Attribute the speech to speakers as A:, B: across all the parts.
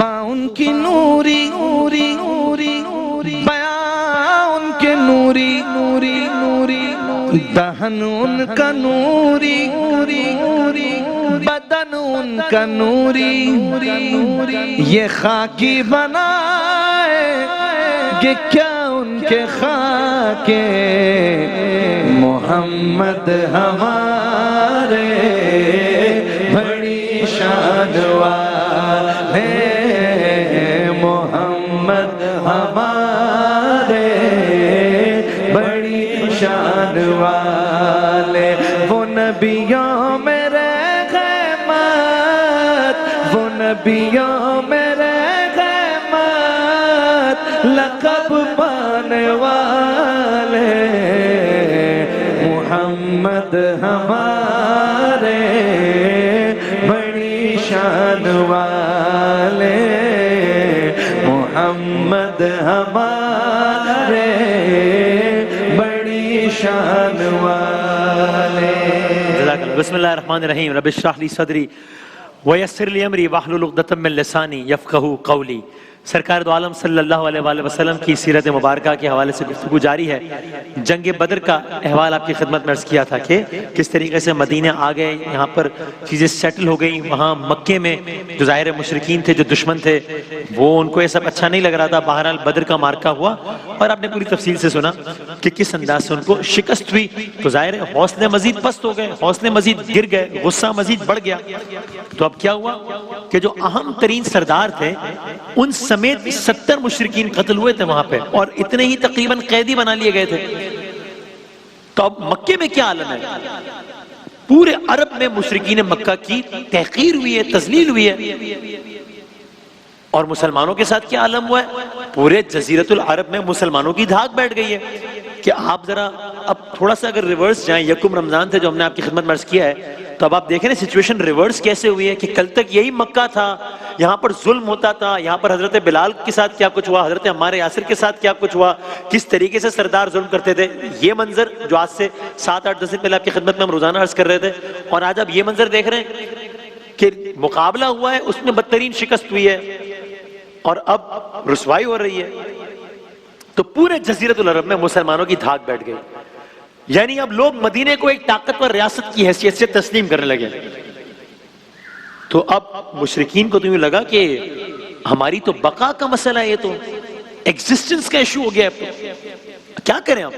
A: ان کی نوری نوری نوری نوری بیاں ان کے نوری نوری نوری دہن ان کا نوری نوری نوری بدن ان کا نوری یہ خاکی بنائے کہ کیا ان کے خاکے محمد ہمارے بڑی شان والے محمد ہمارے بڑی شان والے وہ نبیوں میں رحمت وہ نبیوں میں رحمت لقب پانے والے محمد ہمارے بڑی شان والے محمد ہمارے بڑی شان والے.
B: بسم اللہ الرحمن الرحیم. رب اشرح لی صدری ویسر لی امری واحلل عقدۃ من لسانی یفقہوا قولی. سرکار دو عالم صلی اللہ علیہ وآلہ وسلم کی سیرت مبارکہ کے حوالے سے گفتگو جاری ہے. جنگ بدر کا احوال آپ کی خدمت میں عرض کیا تھا کہ کس طریقے سے مدینہ آ گئے, یہاں پر چیزیں سیٹل ہو گئیں. وہاں مکے میں جو ظاہر مشرکین تھے, جو دشمن تھے, وہ ان کو یہ سب اچھا نہیں لگ رہا تھا. بہرحال بدر کا معرکہ ہوا اور آپ نے پوری تفصیل سے سنا کہ کس انداز سے ان کو شکست ہوئی. تو ظاہر حوصلے مزید پست ہو گئے, حوصلے مزید گر گئے, غصہ مزید بڑھ گیا. تو اب کیا ہوا کہ جو اہم ترین سردار تھے ان سمیت 70 مشرکین قتل ہوئے تھے وہاں پہ, اور اتنے ہی تقریباً قیدی بنا لیے گئے تھے. تو اب مکے میں کیا عالم ہے؟ پورے عرب میں مشرکین مکہ کی تحقیر ہوئی ہے, تذلیل ہوئی ہے. اور مسلمانوں کے ساتھ کیا عالم ہوا ہے؟ پورے جزیرۃ العرب میں مسلمانوں کی دھاک بیٹھ گئی ہے. کہ آپ ذرا اب تھوڑا سا اگر ریورس جائیں, یکم رمضان تھے جو ہم نے آپ کی خدمت میں عرض کیا ہے, تو اب آپ دیکھیں نا سچویشن ریورس کیسے ہوئی ہے. کہ کل تک یہی مکہ تھا, یہاں پر ظلم ہوتا تھا, یہاں پر حضرت بلال کے ساتھ کیا کچھ ہوا, حضرت عمار یاسر کے ساتھ کیا کچھ ہوا, کس طریقے سے سردار ظلم کرتے تھے. یہ منظر جو آج سے 7-8 10 دن پہلے آپ کی خدمت میں ہم روزانہ عرض کر رہے تھے, اور آج آپ یہ منظر دیکھ رہے ہیں کہ مقابلہ ہوا ہے, اس میں بدترین شکست ہوئی ہے اور اب رسوائی ہو رہی ہے. تو پورے جزیرۃ العرب میں مسلمانوں کی دھاک بیٹھ گئی. یعنی اب لوگ مدینے کو ایک طاقتور ریاست کی حیثیت سے تسلیم کرنے لگے. تو اب مشرکین کو تو یوں لگا کہ ہماری تو بقا کا مسئلہ ہے, یہ تو ایگزسٹنس کا ایشو ہو گیا ہے, کیا کریں اب.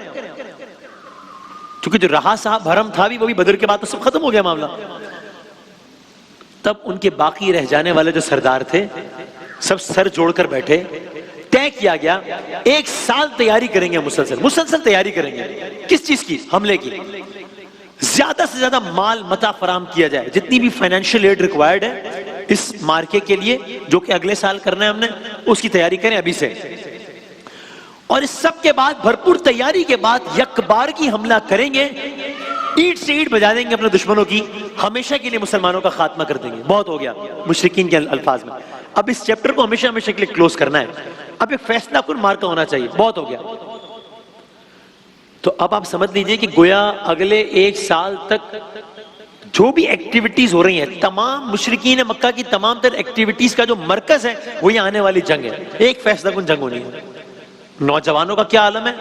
B: کیونکہ جو رہا صاحب حرم تھا بھی, وہ بھی بدر کے بعد تو سب ختم ہو گیا معاملہ. تب ان کے باقی رہ جانے والے جو سردار تھے سب سر جوڑ کر بیٹھے. طے کیا گیا 1 سال تیاری کریں گے, مسلسل تیاری کریں گے. کس چیز کی؟ حملے کی. زیادہ سے زیادہ مال متاع فراہم کیا جائے, جتنی بھی فائنینشیل ایڈ ریکوائرڈ ہے اس مارکے کے لیے جو کہ اگلے سال کرنا ہے ہم نے, اس کی تیاری کریں ابھی سے. اور اس سب کے بعد, بھرپور تیاری کے بعد, یک بار کی حملہ کریں گے, اینٹ سے اینٹ بجا دیں گے اپنے دشمنوں کی, ہمیشہ کے لیے مسلمانوں کا خاتمہ کر دیں گے. بہت ہو گیا مشرکین کے الفاظ میں. اب اس چیپٹر کو ہمیشہ کے لیے کلوز کرنا ہے. اب ایک فیصلہ کن مارکا ہونا چاہیے, بہت ہو گیا. تو اب آپ سمجھ لیجئے کہ گویا اگلے 1 سال تک جو بھی ایکٹیویٹیز ہو رہی ہیں, تمام مشرکین مکہ کی تمام تر ایکٹیویٹیز کا جو مرکز ہے وہ یہ آنے والی جنگ ہے. ایک فیصلہ کن جنگ ہونی ہے. نوجوانوں کا کیا عالم ہے؟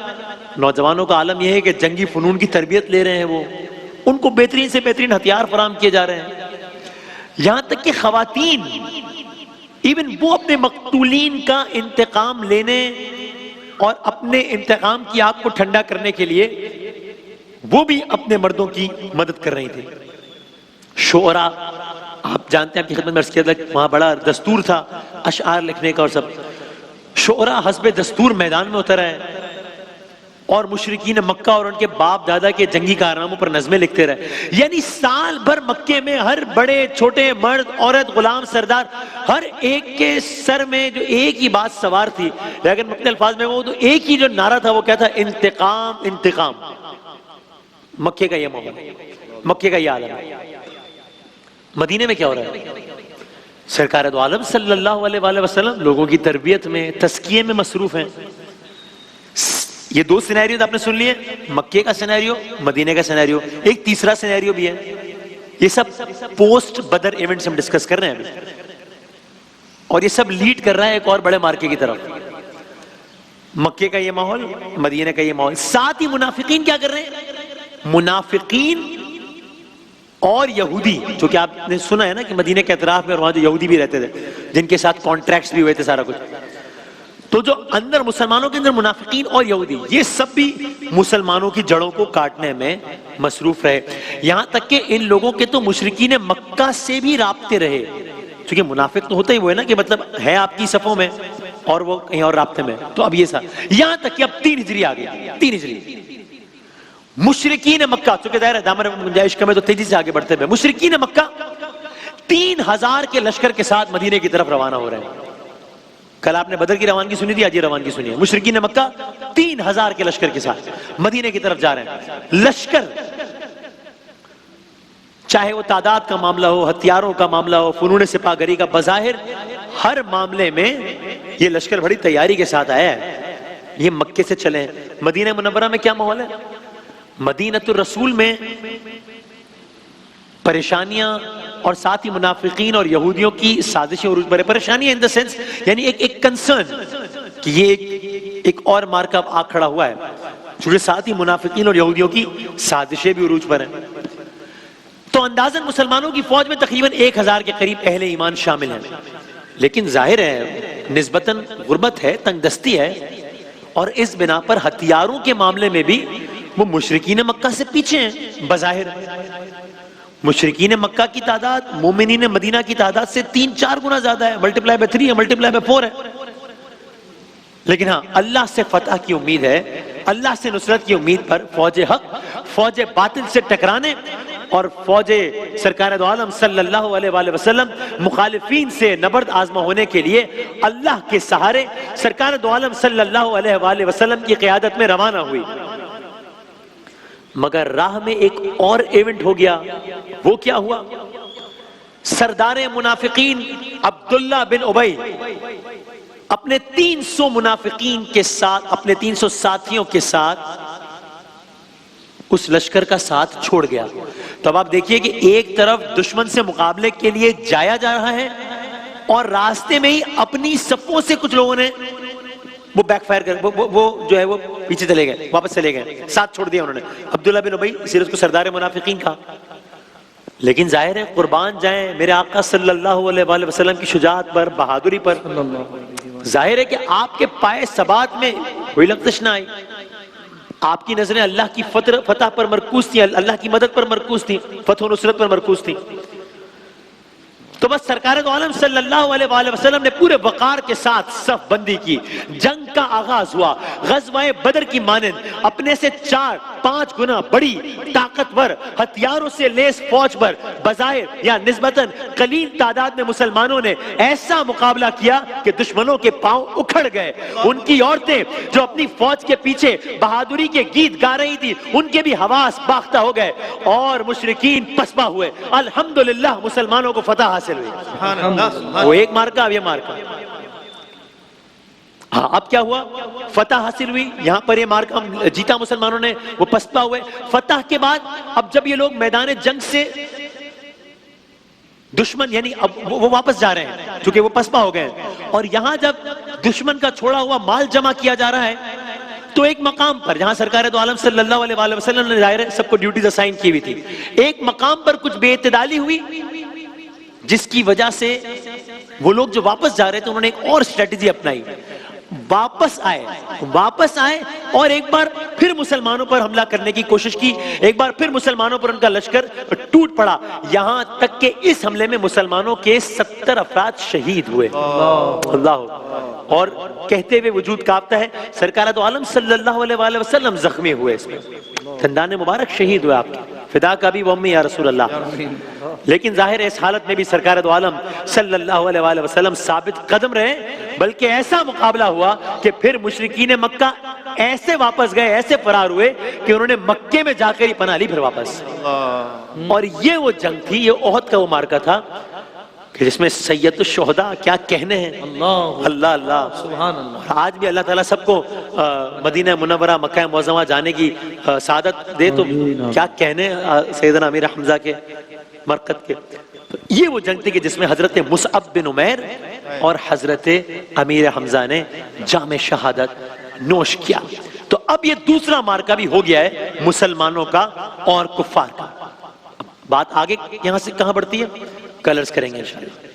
B: نوجوانوں کا عالم یہ ہے کہ جنگی فنون کی تربیت لے رہے ہیں, وہ ان کو بہترین سے بہترین ہتھیار فراہم کیے جا رہے ہیں. یہاں تک کہ خواتین ایون وہ اپنے مقتولین کا انتقام لینے اور اپنے انتقام کی آگ کو ٹھنڈا کرنے کے لیے وہ بھی اپنے مردوں کی مدد کر رہی تھی. شعراء آپ جانتے ہیں, آپ کی خدمت میں عرض کیا تھا, وہاں بڑا دستور تھا اشعار لکھنے کا, اور سب شعراء حسب دستور میدان میں اتر آئے اور مشرکین مکہ اور ان کے باپ دادا کے جنگی کارناموں پر نظمیں لکھتے رہے. یعنی سال بھر مکے میں ہر بڑے چھوٹے, مرد عورت, غلام سردار, ہر ایک کے سر میں جو ایک ہی بات سوار تھی, لیکن اپنے الفاظ میں وہ تو ایک ہی جو نعرہ تھا وہ کیا تھا؟ انتقام, انتقام. مکے کا یہ معاملہ, مکے کا یہ عالم ہے. مدینے میں کیا ہو رہا ہے؟ سرکار دو عالم صلی اللہ علیہ وآلہ وسلم لوگوں کی تربیت میں, تزکیے میں مصروف ہیں. یہ 2 سینیریو آپ نے سن لیے, مکے کا سینیریو, مدینے کا سینیریو. ایک تیسرا سینیریو بھی ہے. یہ سب پوسٹ بدر ایونٹس ہم ڈسکس کر رہے ہیں ابھی. اور یہ سب لیڈ کر رہا ہے ایک اور بڑے مارکے کی طرف. مکے کا یہ ماحول، مدینہ کا یہ ماحول. ساتھ ہی منافقین کیا کر رہے ہیں؟ منافقین اور یہودی، جو کہ آپ نے سنا ہے نا کہ مدینہ کے اطراف میں اور وہاں جو یہودی بھی رہتے تھے جن کے ساتھ کانٹریکٹس بھی ہوئے تھے سارا کچھ، تو جو اندر مسلمانوں کے اندر منافقین اور یہودی، یہ سب بھی مسلمانوں کی جڑوں کو کاٹنے میں مصروف رہے. یہاں تک کہ ان لوگوں کے تو مشرکین مکہ سے بھی رابطے رہے، کیونکہ منافق تو ہوتا ہی وہ ہے نا کہ مطلب ہے آپ کی صفوں میں اور وہ کہیں اور رابطے میں. تو اب یہ سا یہاں تک کہ اب 3 ہجری آ گئی. 3 ہجری مشرکین مکہ، چونکہ ظاہر ہے دامن گنجائش کم ہے تو تیزی سے آگے بڑھتے ہیں. مشرکین مکہ 3000 کے لشکر کے ساتھ مدینے کی طرف روانہ ہو رہے ہیں. کل آپ نے بدر کی روانگی سنی تھی، آج یہ روانگی سنی ہے. مشرکین مکہ 3000 کے لشکر کے ساتھ مدینے کی طرف جا رہے ہیں. لشکر چاہے وہ تعداد کا معاملہ ہو، ہتھیاروں کا معاملہ ہو، فنون سپاہ گری کا، بظاہر ہر معاملے میں یہ لشکر بڑی تیاری کے ساتھ آیا ہے. یہ مکے سے چلے ہیں. مدینہ منورہ میں کیا ماحول ہے؟ مدینۃ الرسول میں پریشانیاں اور ساتھ ہی منافقین اور یہودیوں کی سازشیں عروج پر ہے. پریشانیاں ان دا سینس یعنی ایک کنسرن کہ یہ ایک اور مارکا اب آ کھڑا ہوا ہے، چونکہ ساتھ ہی منافقین اور یہودیوں کی سازشیں بھی عروج پر ہیں. تو اندازاً مسلمانوں کی فوج میں تقریباً 1000 کے قریب اہل ایمان شامل ہیں. لیکن ظاہر ہے نسبتاً غربت ہے، تنگ دستی ہے، اور اس بنا پر ہتھیاروں کے معاملے میں بھی وہ مشرکین مکہ سے پیچھے ہیں. بظاہر مشرکین مکہ کی تعداد مومنین مدینہ کی تعداد سے 3-4 گنا زیادہ ہے. ملٹیپلائی بائی 3 ہے، ملٹیپلائی بائی 4 ہے. لیکن ہاں اللہ سے فتح کی امید ہے، اللہ سے نصرت کی امید پر فوج حق فوج باطل سے ٹکرانے اور فوج سرکار دو عالم صلی اللہ علیہ وآلہ وسلم مخالفین سے نبرد آزما ہونے کے لیے اللہ کے سہارے سرکار دو عالم صلی اللہ علیہ وآلہ وسلم کی قیادت میں روانہ ہوئی. مگر راہ میں ایک اور ایونٹ ہو گیا. وہ کیا ہوا؟ سردار منافقین عبداللہ بن ابی اپنے 300 منافقین کے ساتھ، اپنے 300 ساتھیوں کے ساتھ اس لشکر کا ساتھ چھوڑ گیا. تو اب آپ دیکھیے کہ ایک طرف دشمن سے مقابلے کے لیے جایا جا رہا ہے اور راستے میں ہی اپنی صفوں سے کچھ لوگوں نے وہ بیک فائر کر وہ جو ہے وہ پیچھے چلے گئے، واپس چلے گئے، ساتھ چھوڑ دیا انہوں نے. عبداللہ بن ابی اسی لیے اس کو سردار منافقین کہا. لیکن ظاہر ہے قربان جائیں میرے آقا صلی اللہ علیہ وآلہ وسلم کی شجاعت پر، بہادری پر. ظاہر ہے کہ آپ کے پائے ثبات میں کوئی لغزش نہ آئی. آپ کی نظریں اللہ کی فتح پر مرکوز تھیں، اللہ کی مدد پر مرکوز تھیں، فتح و نصرت پر مرکوز تھیں. تو بس سرکار دو عالم صلی اللہ علیہ وآلہ وسلم نے پورے وقار کے ساتھ صف بندی کی. جنگ کا آغاز ہوا. غزوہ بدر کی مانند اپنے سے 4-5 گنا بڑی طاقتور ہتھیاروں سے لیس فوج پر بظاہر یا نسبتاً قلیل تعداد میں مسلمانوں نے ایسا مقابلہ کیا کہ دشمنوں کے پاؤں اکھڑ گئے. ان کی عورتیں جو اپنی فوج کے پیچھے بہادری کے گیت گا رہی تھی ان کے بھی حواس باختہ ہو گئے اور مشرکین پسپا ہوئے. الحمدللہ مسلمانوں کو فتح حاصل ہوئی. وہ ایک مارکا، اب یہ مارکا. ہاں اب کیا ہوا؟ فتح حاصل ہوئی. یہاں پر یہ مارکا جیتا مسلمانوں نے، وہ پسپا ہوئے. فتح کے بعد اب جب یہ لوگ میدان جنگ سے دشمن یعنی اب وہ واپس جا رہے ہیں چونکہ وہ پسپا ہو گئے ہیں، اور یہاں جب دشمن کا چھوڑا ہوا مال جمع کیا جا رہا ہے تو ایک مقام پر جہاں سرکار دو عالم صلی اللہ علیہ وآلہ وسلم نے ظاہر سب کو ڈیوٹیز اسائن کی ہوئی تھی، ایک مقام پر کچھ بے اعتدالی ہوئی جس کی وجہ سے وہ لوگ جو واپس جا رہے تھے انہوں نے ایک اور اسٹریٹجی اپنائی. واپس آئے اور ایک بار پھر مسلمانوں پر حملہ کرنے کی کوشش کی. ایک بار پھر مسلمانوں پر ان کا لشکر ٹوٹ پڑا، یہاں تک کہ اس حملے میں مسلمانوں کے 70 افراد شہید ہوئے. اللہ اور کہتے ہوئے وجود کانپتا ہے سرکار دو عالم صلی اللہ علیہ وآلہ وسلم زخمی ہوئے، اس میں دندان مبارک شہید ہوئے. آپ کے فدا کا بھی ومی یا رسول اللہ. لیکن ظاہر ہے اس حالت میں بھی سرکار دو عالم صلی اللہ علیہ وآلہ وسلم ثابت قدم رہے، بلکہ ایسا مقابلہ ہوا کہ پھر مشرکین مکہ ایسے واپس گئے، ایسے فرار ہوئے کہ انہوں نے مکے میں جا کر ہی پناہ لی پھر واپس. اور یہ وہ جنگ تھی، یہ احد کا وہ مارکا تھا کہ جس میں سید الشہداء کیا کہنے ہیں. اللہ اللہ سبحان اللہ. آج بھی اللہ تعالیٰ سب کو مدینہ منورہ مکہ معظمہ جانے کی سعادت دے. تو کیا کہنے سیدنا امیر حمزہ کے مرقد کے. تو یہ وہ جنگ تھی کہ جس میں حضرت مصعب بن عمیر اور حضرت امیر حمزہ نے جام شہادت نوش کیا. تو اب یہ دوسرا مارکا بھی ہو گیا ہے مسلمانوں کا اور کفار کا. بات آگے یہاں سے کہاں بڑھتی ہے؟ کلرز کریں گے انشاءاللہ.